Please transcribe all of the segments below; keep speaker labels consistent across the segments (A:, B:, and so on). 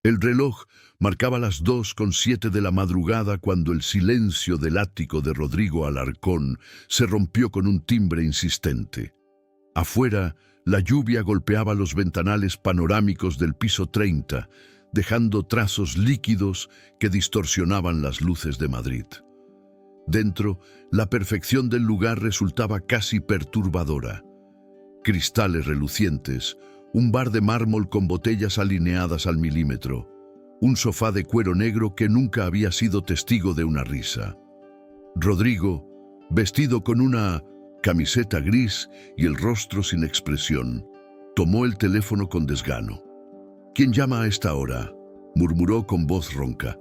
A: El reloj marcaba las 2:07 de la madrugada cuando el silencio del ático de Rodrigo Alarcón se rompió con un timbre insistente. Afuera, la lluvia golpeaba los ventanales panorámicos del piso 30, dejando trazos líquidos que distorsionaban las luces de Madrid. Dentro, la perfección del lugar resultaba casi perturbadora. Cristales relucientes, un bar de mármol con botellas alineadas al milímetro, un sofá de cuero negro que nunca había sido testigo de una risa. Rodrigo, vestido con una camiseta gris y el rostro sin expresión, tomó el teléfono con desgano. «¿Quién llama a esta hora?», murmuró con voz ronca.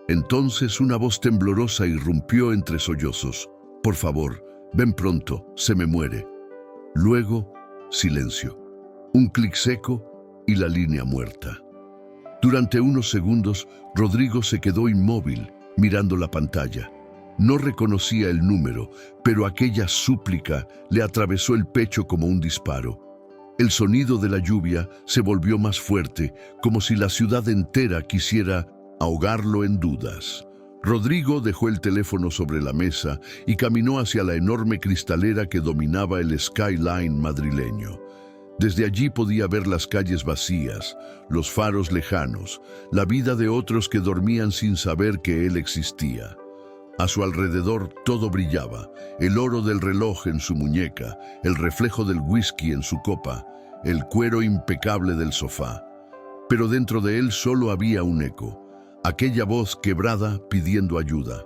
A: Entonces una voz temblorosa irrumpió entre sollozos. «Por favor, ven pronto, se me muere». Luego, silencio. Un clic seco y la línea muerta. Durante unos segundos, Rodrigo se quedó inmóvil, mirando la pantalla. No reconocía el número, pero aquella súplica le atravesó el pecho como un disparo. El sonido de la lluvia se volvió más fuerte, como si la ciudad entera quisiera ahogarlo en dudas. Rodrigo dejó el teléfono sobre la mesa y caminó hacia la enorme cristalera que dominaba el skyline madrileño. Desde allí podía ver las calles vacías, los faros lejanos, la vida de otros que dormían sin saber que él existía. A su alrededor todo brillaba, el oro del reloj en su muñeca, el reflejo del whisky en su copa, el cuero impecable del sofá. Pero dentro de él solo había un eco, aquella voz quebrada pidiendo ayuda.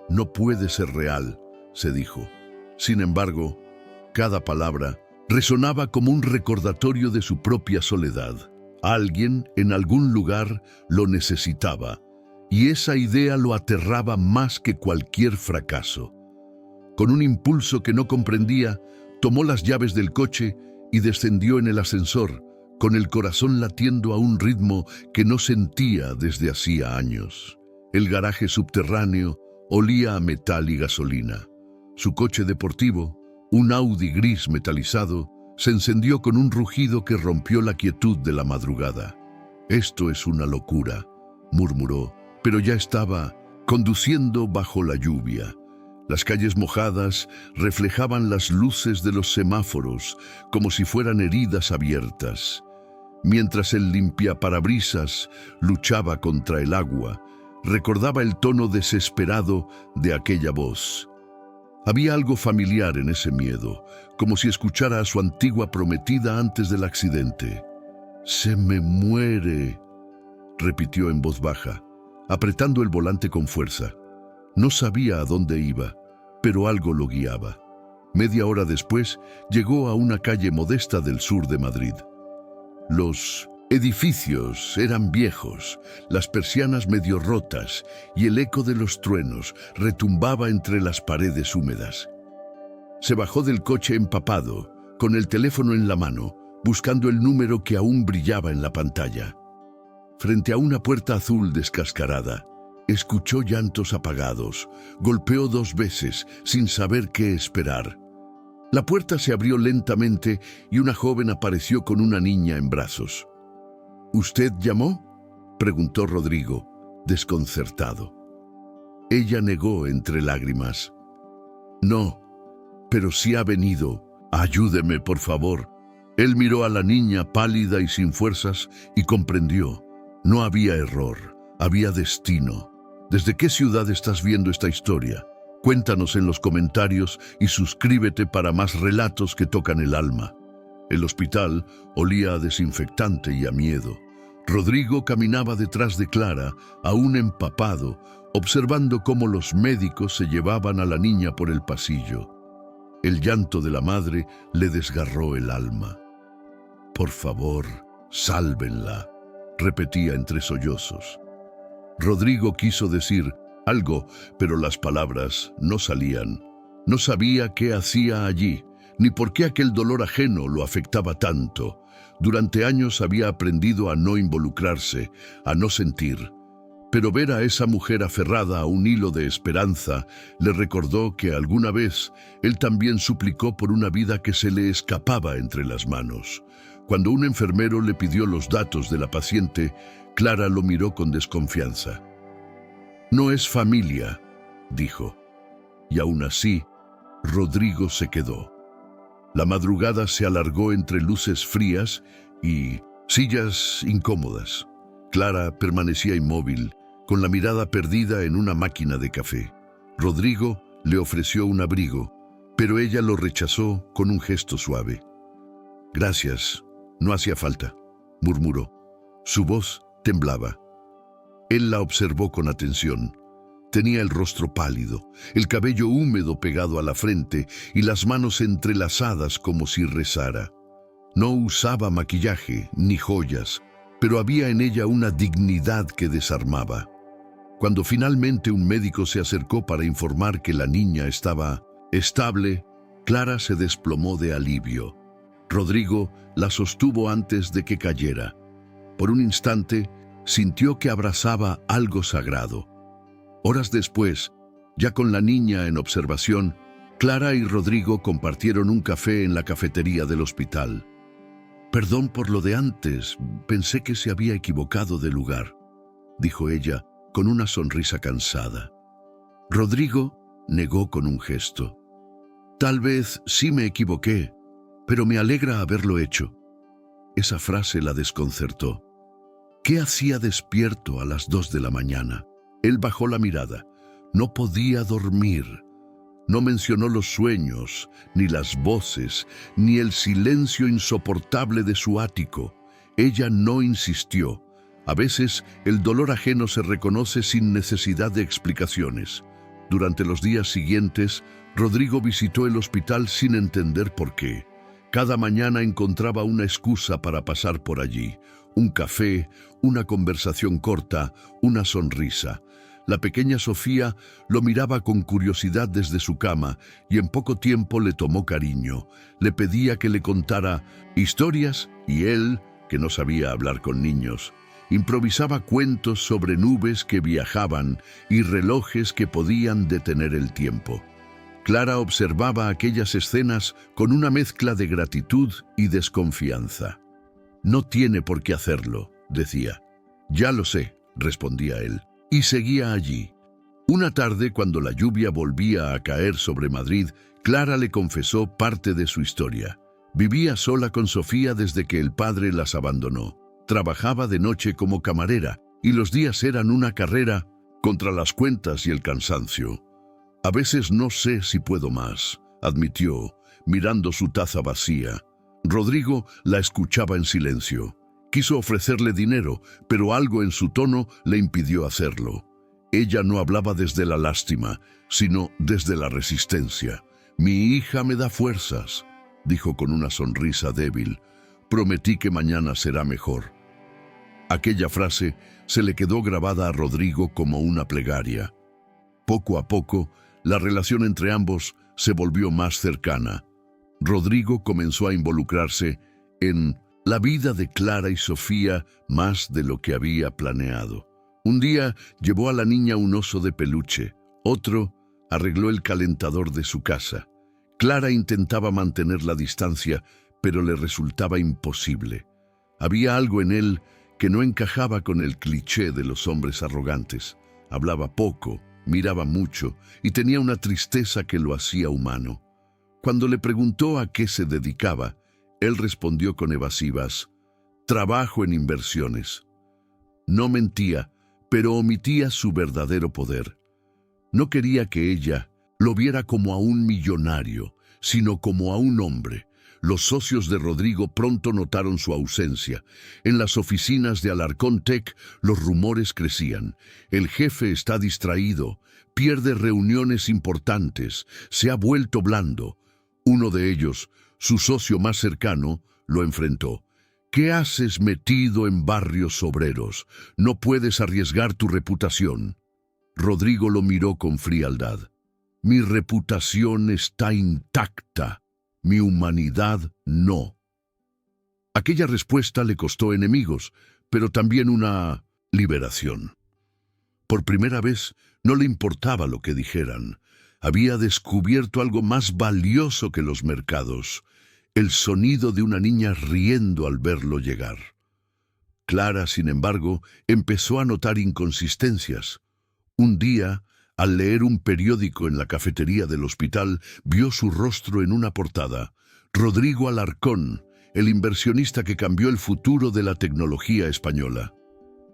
A: «No puede ser real», se dijo. Sin embargo, cada palabra resonaba como un recordatorio de su propia soledad. Alguien, en algún lugar, lo necesitaba, y esa idea lo aterraba más que cualquier fracaso. Con un impulso que no comprendía, tomó las llaves del coche y descendió en el ascensor, con el corazón latiendo a un ritmo que no sentía desde hacía años. El garaje subterráneo olía a metal y gasolina. Su coche deportivo, un Audi gris metalizado, se encendió con un rugido que rompió la quietud de la madrugada. «Esto es una locura», murmuró, pero ya estaba conduciendo bajo la lluvia. Las calles mojadas reflejaban las luces de los semáforos como si fueran heridas abiertas. Mientras el limpiaparabrisas luchaba contra el agua, recordaba el tono desesperado de aquella voz. Había algo familiar en ese miedo, como si escuchara a su antigua prometida antes del accidente. «Se me muere», repitió en voz baja, apretando el volante con fuerza. No sabía a dónde iba, pero algo lo guiaba. Media hora después, llegó a una calle modesta del sur de Madrid. Los edificios eran viejos, las persianas medio rotas y el eco de los truenos retumbaba entre las paredes húmedas. Se bajó del coche empapado, con el teléfono en la mano, buscando el número que aún brillaba en la pantalla. Frente a una puerta azul descascarada, escuchó llantos apagados, golpeó 2 veces sin saber qué esperar. La puerta se abrió lentamente y una joven apareció con una niña en brazos. «¿Usted llamó?», preguntó Rodrigo, desconcertado. Ella negó entre lágrimas. «No, pero sí ha venido. Ayúdeme, por favor». Él miró a la niña pálida y sin fuerzas y comprendió. No había error, había destino. ¿Desde qué ciudad estás viendo esta historia? Cuéntanos en los comentarios y suscríbete para más relatos que tocan el alma. El hospital olía a desinfectante y a miedo. Rodrigo caminaba detrás de Clara, aún empapado, observando cómo los médicos se llevaban a la niña por el pasillo. El llanto de la madre le desgarró el alma. «Por favor, sálvenla», repetía entre sollozos. Rodrigo quiso decir algo, pero las palabras no salían. No sabía qué hacía allí, ni por qué aquel dolor ajeno lo afectaba tanto. Durante años había aprendido a no involucrarse, a no sentir. Pero ver a esa mujer aferrada a un hilo de esperanza le recordó que alguna vez él también suplicó por una vida que se le escapaba entre las manos. Cuando un enfermero le pidió los datos de la paciente, Clara lo miró con desconfianza. «No es familia», dijo. Y aún así, Rodrigo se quedó. La madrugada se alargó entre luces frías y sillas incómodas. Clara permanecía inmóvil, con la mirada perdida en una máquina de café. Rodrigo le ofreció un abrigo, pero ella lo rechazó con un gesto suave. «Gracias, no hacía falta», murmuró. Su voz temblaba. Él la observó con atención. Tenía el rostro pálido, el cabello húmedo pegado a la frente y las manos entrelazadas como si rezara. No usaba maquillaje ni joyas, pero había en ella una dignidad que desarmaba. Cuando finalmente un médico se acercó para informar que la niña estaba estable, Clara se desplomó de alivio. Rodrigo la sostuvo antes de que cayera. Por un instante, sintió que abrazaba algo sagrado. Horas después, ya con la niña en observación, Clara y Rodrigo compartieron un café en la cafetería del hospital. «Perdón por lo de antes, pensé que se había equivocado de lugar», dijo ella con una sonrisa cansada. Rodrigo negó con un gesto. «Tal vez sí me equivoqué, pero me alegra haberlo hecho». Esa frase la desconcertó. ¿Qué hacía despierto a las 2 de la mañana? Él bajó la mirada. No podía dormir. No mencionó los sueños, ni las voces, ni el silencio insoportable de su ático. Ella no insistió. A veces el dolor ajeno se reconoce sin necesidad de explicaciones. Durante los días siguientes, Rodrigo visitó el hospital sin entender por qué. Cada mañana encontraba una excusa para pasar por allí. Un café, una conversación corta, una sonrisa. La pequeña Sofía lo miraba con curiosidad desde su cama y en poco tiempo le tomó cariño. Le pedía que le contara historias y él, que no sabía hablar con niños, improvisaba cuentos sobre nubes que viajaban y relojes que podían detener el tiempo. Clara observaba aquellas escenas con una mezcla de gratitud y desconfianza. «No tiene por qué hacerlo», decía. «Ya lo sé», respondía él, y seguía allí. Una tarde, cuando la lluvia volvía a caer sobre Madrid, Clara le confesó parte de su historia. Vivía sola con Sofía desde que el padre las abandonó. Trabajaba de noche como camarera, y los días eran una carrera contra las cuentas y el cansancio. «A veces no sé si puedo más», admitió, mirando su taza vacía. Rodrigo la escuchaba en silencio. Quiso ofrecerle dinero, pero algo en su tono le impidió hacerlo. Ella no hablaba desde la lástima, sino desde la resistencia. «Mi hija me da fuerzas», dijo con una sonrisa débil. «Prometí que mañana será mejor». Aquella frase se le quedó grabada a Rodrigo como una plegaria. Poco a poco, la relación entre ambos se volvió más cercana. Rodrigo comenzó a involucrarse en la vida de Clara y Sofía más de lo que había planeado. Un día llevó a la niña un oso de peluche, otro arregló el calentador de su casa. Clara intentaba mantener la distancia, pero le resultaba imposible. Había algo en él que no encajaba con el cliché de los hombres arrogantes. Hablaba poco, miraba mucho y tenía una tristeza que lo hacía humano. Cuando le preguntó a qué se dedicaba, él respondió con evasivas: «Trabajo en inversiones». No mentía, pero omitía su verdadero poder. No quería que ella lo viera como a un millonario, sino como a un hombre. Los socios de Rodrigo pronto notaron su ausencia. En las oficinas de Alarcón Tech los rumores crecían. El jefe está distraído, pierde reuniones importantes, se ha vuelto blando. Uno de ellos, su socio más cercano, lo enfrentó. «¿Qué haces metido en barrios obreros? No puedes arriesgar tu reputación». Rodrigo lo miró con frialdad. «Mi reputación está intacta. Mi humanidad no». Aquella respuesta le costó enemigos, pero también una liberación. Por primera vez no le importaba lo que dijeran. Había descubierto algo más valioso que los mercados: el sonido de una niña riendo al verlo llegar. Clara, sin embargo, empezó a notar inconsistencias. Un día, al leer un periódico en la cafetería del hospital, vio su rostro en una portada. Rodrigo Alarcón, el inversionista que cambió el futuro de la tecnología española.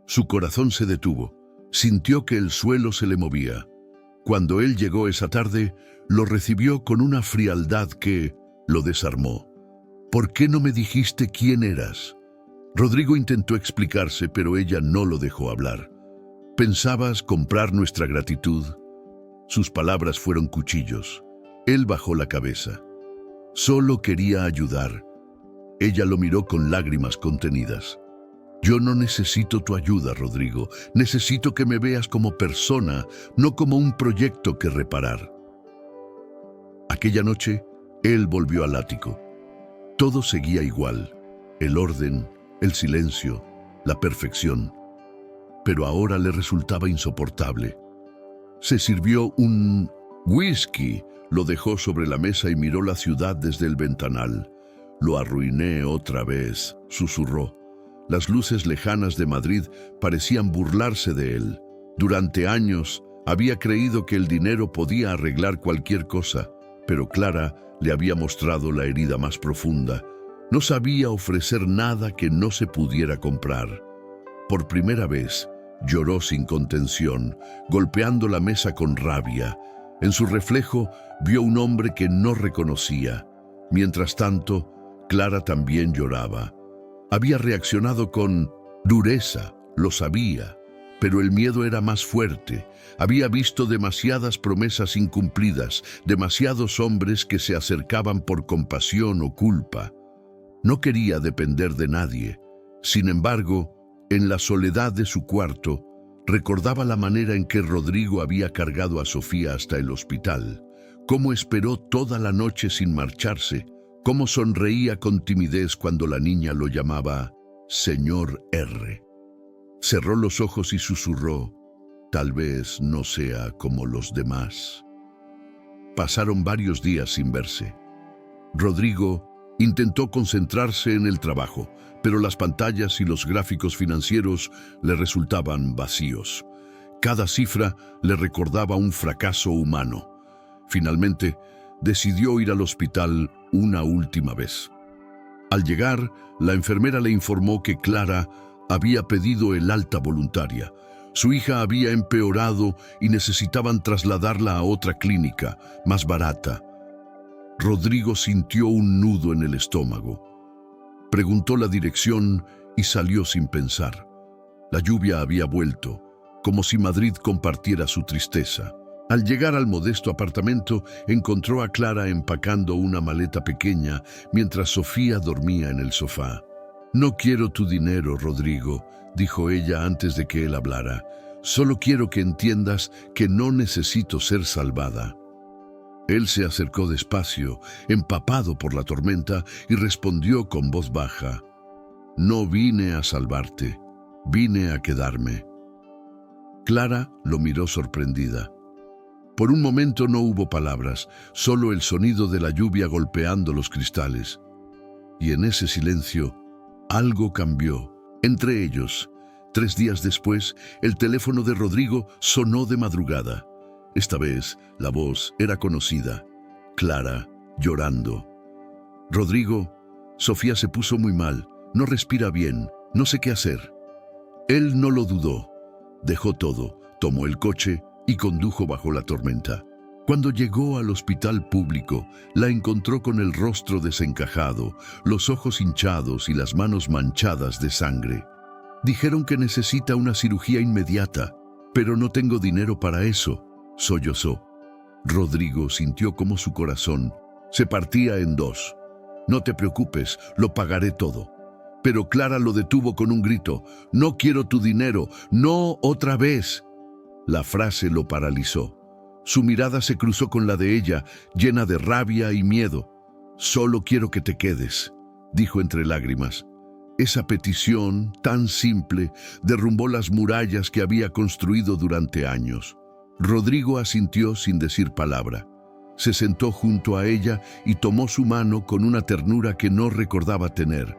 A: Su corazón se detuvo. Sintió que el suelo se le movía. Cuando él llegó esa tarde, lo recibió con una frialdad que lo desarmó. ¿Por qué no me dijiste quién eras? Rodrigo intentó explicarse, pero ella no lo dejó hablar. ¿Pensabas comprar nuestra gratitud? Sus palabras fueron cuchillos. Él bajó la cabeza. Solo quería ayudar. Ella lo miró con lágrimas contenidas. Yo no necesito tu ayuda, Rodrigo. Necesito que me veas como persona, no como un proyecto que reparar. Aquella noche, él volvió al ático. Todo seguía igual. El orden, el silencio, la perfección. Pero ahora le resultaba insoportable. Se sirvió un whisky, lo dejó sobre la mesa y miró la ciudad desde el ventanal. Lo arruiné otra vez, susurró. Las luces lejanas de Madrid parecían burlarse de él. Durante años había creído que el dinero podía arreglar cualquier cosa, pero Clara le había mostrado la herida más profunda. No sabía ofrecer nada que no se pudiera comprar. Por primera vez, lloró sin contención, golpeando la mesa con rabia. En su reflejo vio un hombre que no reconocía. Mientras tanto, Clara también lloraba. Había reaccionado con dureza, lo sabía, pero el miedo era más fuerte. Había visto demasiadas promesas incumplidas, demasiados hombres que se acercaban por compasión o culpa. No quería depender de nadie. Sin embargo, en la soledad de su cuarto, recordaba la manera en que Rodrigo había cargado a Sofía hasta el hospital, cómo esperó toda la noche sin marcharse, cómo sonreía con timidez cuando la niña lo llamaba Señor R. Cerró los ojos y susurró, tal vez no sea como los demás. Pasaron varios días sin verse. Rodrigo intentó concentrarse en el trabajo, pero las pantallas y los gráficos financieros le resultaban vacíos. Cada cifra le recordaba un fracaso humano. Finalmente, decidió ir al hospital una última vez. Al llegar, la enfermera le informó que Clara había pedido el alta voluntaria. Su hija había empeorado y necesitaban trasladarla a otra clínica, más barata. Rodrigo sintió un nudo en el estómago. Preguntó la dirección y salió sin pensar. La lluvia había vuelto, como si Madrid compartiera su tristeza. Al llegar al modesto apartamento, encontró a Clara empacando una maleta pequeña mientras Sofía dormía en el sofá. «No quiero tu dinero, Rodrigo», dijo ella antes de que él hablara. «Solo quiero que entiendas que no necesito ser salvada». Él se acercó despacio, empapado por la tormenta, y respondió con voz baja. «No vine a salvarte, vine a quedarme». Clara lo miró sorprendida. Por un momento no hubo palabras, solo el sonido de la lluvia golpeando los cristales. Y en ese silencio, algo cambió. Entre ellos, 3 días después, el teléfono de Rodrigo sonó de madrugada. Esta vez, la voz era conocida. Clara, llorando. «Rodrigo, Sofía se puso muy mal, no respira bien, no sé qué hacer». Él no lo dudó. Dejó todo, tomó el coche y condujo bajo la tormenta. Cuando llegó al hospital público, la encontró con el rostro desencajado, los ojos hinchados y las manos manchadas de sangre. «Dijeron que necesita una cirugía inmediata, pero no tengo dinero para eso», sollozó. Rodrigo sintió como su corazón se partía en dos. «No te preocupes, lo pagaré todo». Pero Clara lo detuvo con un grito. «No quiero tu dinero, no otra vez». La frase lo paralizó. Su mirada se cruzó con la de ella, llena de rabia y miedo. «Solo quiero que te quedes», dijo entre lágrimas. Esa petición, tan simple, derrumbó las murallas que había construido durante años. Rodrigo asintió sin decir palabra. Se sentó junto a ella y tomó su mano con una ternura que no recordaba tener.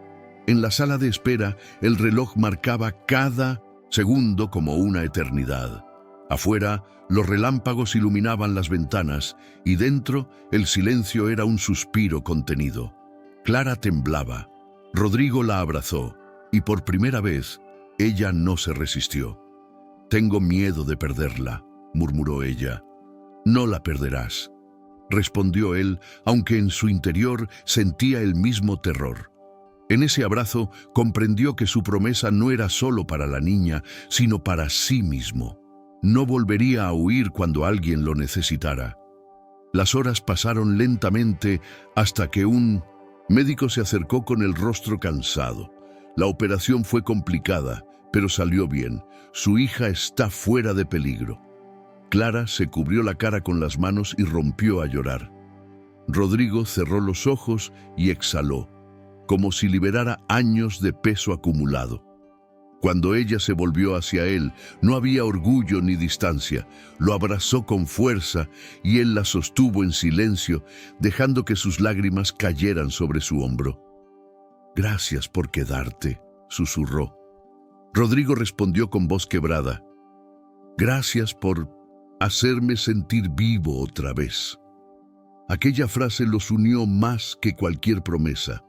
A: En la sala de espera, el reloj marcaba cada segundo como una eternidad. Afuera, los relámpagos iluminaban las ventanas y dentro el silencio era un suspiro contenido. Clara temblaba. Rodrigo la abrazó y por primera vez ella no se resistió. «Tengo miedo de perderla», murmuró ella. «No la perderás», respondió él, aunque en su interior sentía el mismo terror. En ese abrazo comprendió que su promesa no era solo para la niña, sino para sí mismo. No volvería a huir cuando alguien lo necesitara. Las horas pasaron lentamente hasta que un médico se acercó con el rostro cansado. La operación fue complicada, pero salió bien. Su hija está fuera de peligro. Clara se cubrió la cara con las manos y rompió a llorar. Rodrigo cerró los ojos y exhaló, como si liberara años de peso acumulado. Cuando ella se volvió hacia él, no había orgullo ni distancia. Lo abrazó con fuerza y él la sostuvo en silencio, dejando que sus lágrimas cayeran sobre su hombro. «Gracias por quedarte», susurró. Rodrigo respondió con voz quebrada. «Gracias por hacerme sentir vivo otra vez». Aquella frase los unió más que cualquier promesa.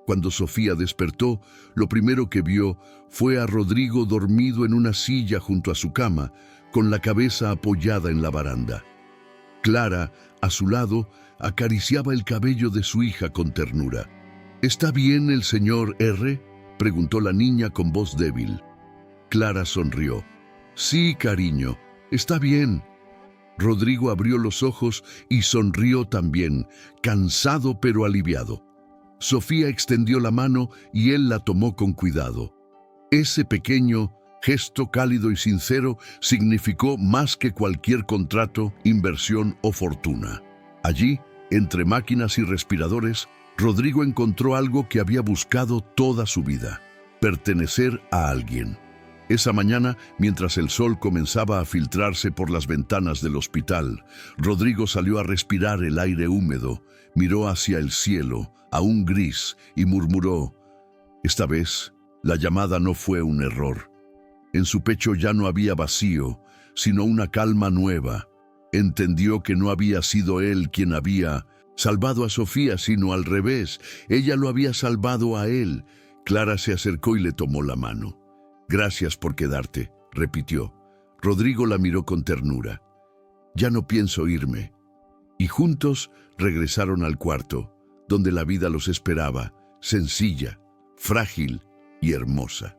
A: Cuando Sofía despertó, lo primero que vio fue a Rodrigo dormido en una silla junto a su cama, con la cabeza apoyada en la baranda. Clara, a su lado, acariciaba el cabello de su hija con ternura. «¿Está bien el señor R?», preguntó la niña con voz débil. Clara sonrió. «Sí, cariño, está bien». Rodrigo abrió los ojos y sonrió también, cansado pero aliviado. Sofía extendió la mano y él la tomó con cuidado. Ese pequeño gesto cálido y sincero significó más que cualquier contrato, inversión o fortuna. Allí, entre máquinas y respiradores, Rodrigo encontró algo que había buscado toda su vida: pertenecer a alguien. Esa mañana, mientras el sol comenzaba a filtrarse por las ventanas del hospital, Rodrigo salió a respirar el aire húmedo, miró hacia el cielo, aún gris, y murmuró: «Esta vez, la llamada no fue un error». En su pecho ya no había vacío, sino una calma nueva. Entendió que no había sido él quien había salvado a Sofía, sino al revés. Ella lo había salvado a él. Clara se acercó y le tomó la mano. «Gracias por quedarte», repitió. Rodrigo la miró con ternura. «Ya no pienso irme». Y juntos regresaron al cuarto, donde la vida los esperaba, sencilla, frágil y hermosa.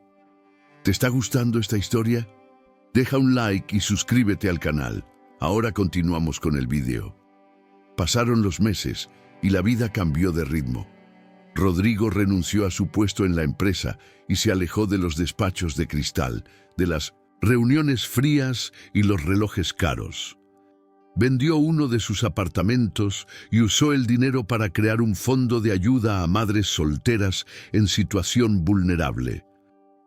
A: ¿Te está gustando esta historia? Deja un like y suscríbete al canal. Ahora continuamos con el video. Pasaron los meses y la vida cambió de ritmo. Rodrigo renunció a su puesto en la empresa y se alejó de los despachos de cristal, de las reuniones frías y los relojes caros. Vendió uno de sus apartamentos y usó el dinero para crear un fondo de ayuda a madres solteras en situación vulnerable.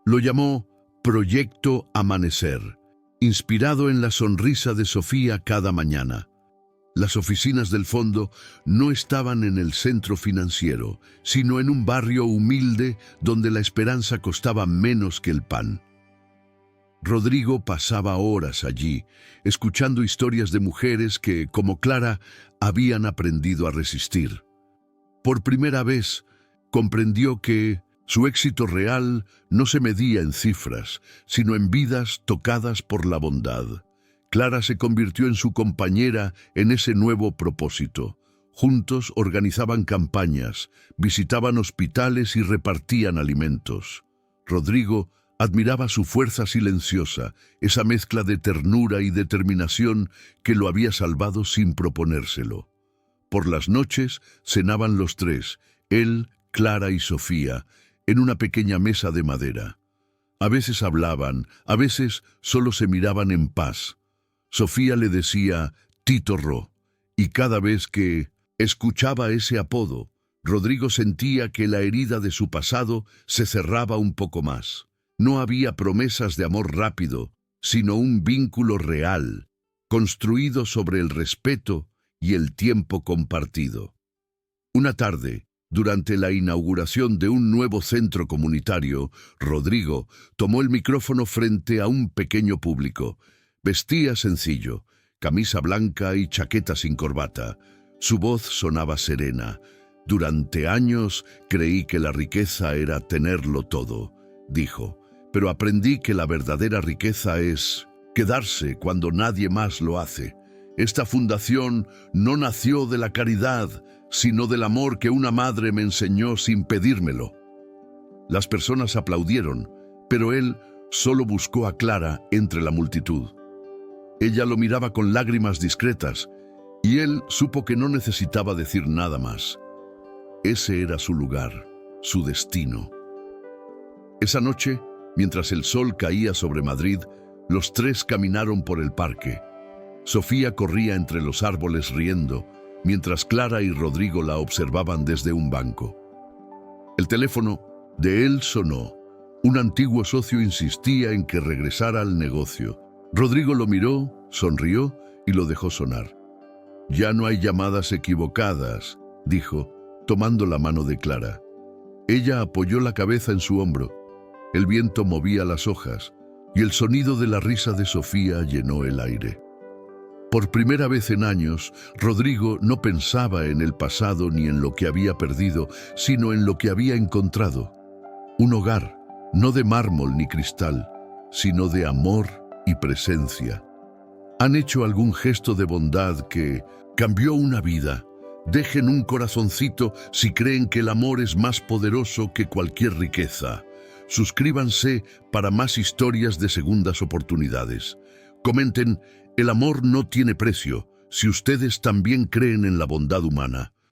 A: Lo llamó Proyecto Amanecer, inspirado en la sonrisa de Sofía cada mañana. Las oficinas del fondo no estaban en el centro financiero, sino en un barrio humilde donde la esperanza costaba menos que el pan. Rodrigo pasaba horas allí, escuchando historias de mujeres que, como Clara, habían aprendido a resistir. Por primera vez, comprendió que su éxito real no se medía en cifras, sino en vidas tocadas por la bondad. Clara se convirtió en su compañera en ese nuevo propósito. Juntos organizaban campañas, visitaban hospitales y repartían alimentos. Rodrigo admiraba su fuerza silenciosa, esa mezcla de ternura y determinación que lo había salvado sin proponérselo. Por las noches cenaban los tres, él, Clara y Sofía, en una pequeña mesa de madera. A veces hablaban, a veces solo se miraban en paz. Sofía le decía Tito Ro, y cada vez que escuchaba ese apodo, Rodrigo sentía que la herida de su pasado se cerraba un poco más. No había promesas de amor rápido, sino un vínculo real, construido sobre el respeto y el tiempo compartido. Una tarde, Durante la inauguración de un nuevo centro comunitario, Rodrigo tomó el micrófono frente a un pequeño público. Vestía sencillo, camisa blanca y chaqueta sin corbata. Su voz sonaba serena. «Durante años creí que la riqueza era tenerlo todo», dijo, «pero aprendí que la verdadera riqueza es quedarse cuando nadie más lo hace. Esta fundación no nació de la caridad, sino del amor que una madre me enseñó sin pedírmelo». Las personas aplaudieron, pero él solo buscó a Clara entre la multitud. Ella lo miraba con lágrimas discretas, y él supo que no necesitaba decir nada más. Ese era su lugar, su destino. Esa noche, mientras el sol caía sobre Madrid, los tres caminaron por el parque. Sofía corría entre los árboles riendo, mientras Clara y Rodrigo la observaban desde un banco. El teléfono de él sonó. Un antiguo socio insistía en que regresara al negocio. Rodrigo lo miró, sonrió y lo dejó sonar. «Ya no hay llamadas equivocadas», dijo, tomando la mano de Clara. Ella apoyó la cabeza en su hombro. El viento movía las hojas y el sonido de la risa de Sofía llenó el aire. Por primera vez en años, Rodrigo no pensaba en el pasado ni en lo que había perdido, sino en lo que había encontrado. Un hogar, no de mármol ni cristal, sino de amor y presencia. ¿Han hecho algún gesto de bondad que cambió una vida? Dejen un corazoncito si creen que el amor es más poderoso que cualquier riqueza. Suscríbanse para más historias de segundas oportunidades. Comenten: «El amor no tiene precio», si ustedes también creen en la bondad humana.